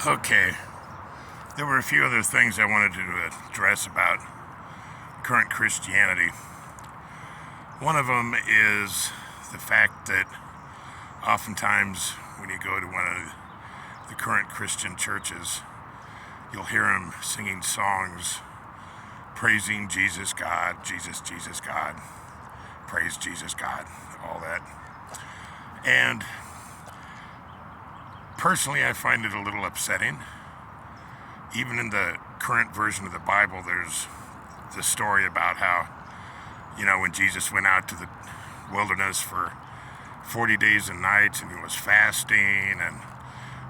Okay, there were a few other things I wanted to address about current Christianity. One of them is the fact that oftentimes when you go to one of the current Christian churches, you'll hear them singing songs praising Jesus God, Jesus, Jesus God, praise Jesus God, all that. And personally, I find it a little upsetting. Even in the current version of the Bible, there's the story about how, when Jesus went out to the wilderness for 40 days and nights and he was fasting, and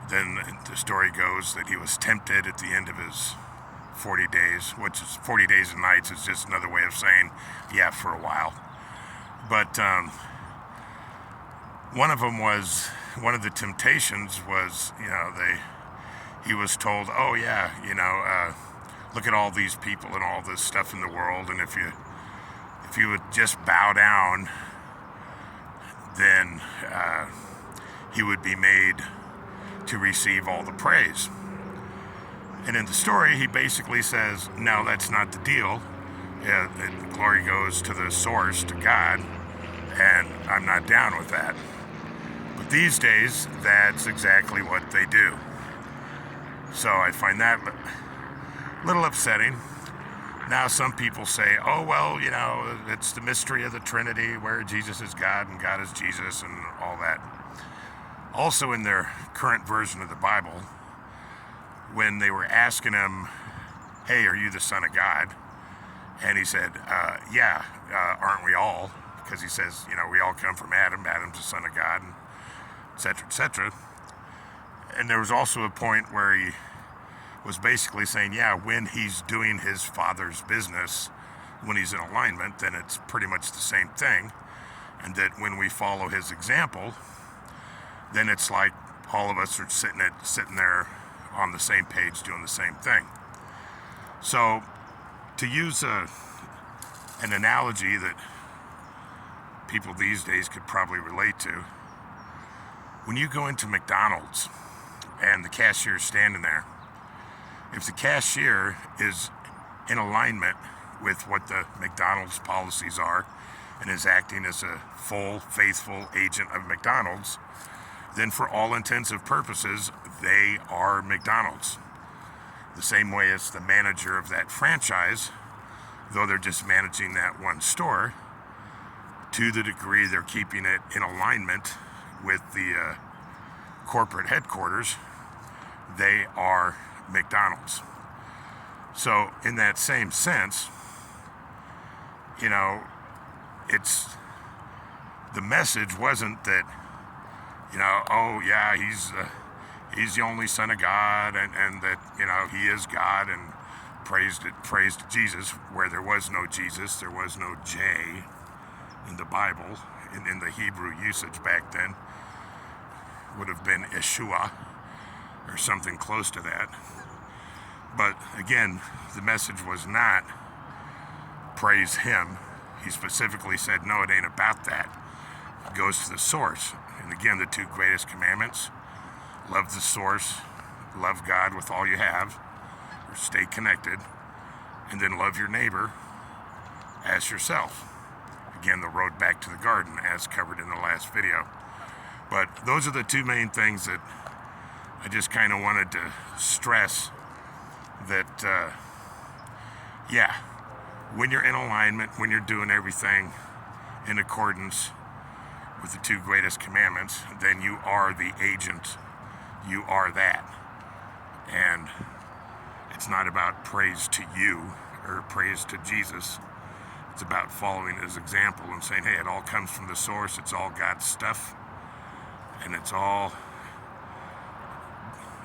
then the story goes that he was tempted at the end of his 40 days, which is 40 days and nights is just another way of saying, yeah, for a while. But one of the temptations was, he was told, oh yeah, look at all these people and all this stuff in the world, and if you would just bow down, then he would be made to receive all the praise. And in the story, he basically says, no, that's not the deal. The glory goes to the source, to God, and I'm not down with that. But these days, that's exactly what they do. So I find that a little upsetting. Now some people say, oh, well, it's the mystery of the Trinity, where Jesus is God and God is Jesus and all that. Also in their current version of the Bible, when they were asking him, hey, are you the Son of God? And he said, yeah, aren't we all? Because he says, we all come from Adam. Adam's the Son of God, and et cetera, et cetera. And there was also a point where he was basically saying, yeah, when he's doing his Father's business, when he's in alignment, then it's pretty much the same thing. And that when we follow his example, then it's like all of us are sitting there on the same page doing the same thing. So to use an analogy that people these days could probably relate to, when you go into McDonald's and the cashier's standing there, if the cashier is in alignment with what the McDonald's policies are and is acting as a full, faithful agent of McDonald's, then for all intents and purposes, they are McDonald's. The same way as the manager of that franchise, though they're just managing that one store, to the degree they're keeping it in alignment with the corporate headquarters, they are McDonald's. So in that same sense, it's the message wasn't that, oh yeah, he's the only Son of God, and that he is God, and praised Jesus, where there was no Jesus, there was no J in the Bible, in the Hebrew usage back then, would have been Yeshua or something close to that. But again, the message was not praise him. He specifically said, no, it ain't about that. It goes to the source. And again, the two greatest commandments: love the source, love God with all you have, or stay connected, and then love your neighbor as yourself. Again, the road back to the garden, as covered in the last video. But those are the two main things that I just kind of wanted to stress, that, when you're in alignment, when you're doing everything in accordance with the two greatest commandments, then you are the agent. You are that. And it's not about praise to you or praise to Jesus. It's about following his example and saying, hey, it all comes from the source. It's all God's stuff. And it's all,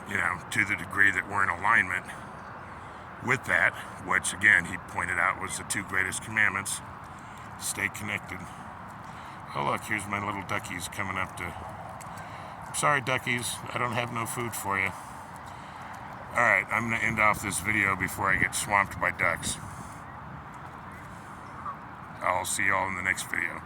to the degree that we're in alignment with that, which again, he pointed out was the two greatest commandments: stay connected. Oh look, here's my little duckies coming up to... I'm sorry, duckies, I don't have no food for you. Alright, I'm going to end off this video before I get swamped by ducks. I'll see y'all in the next video.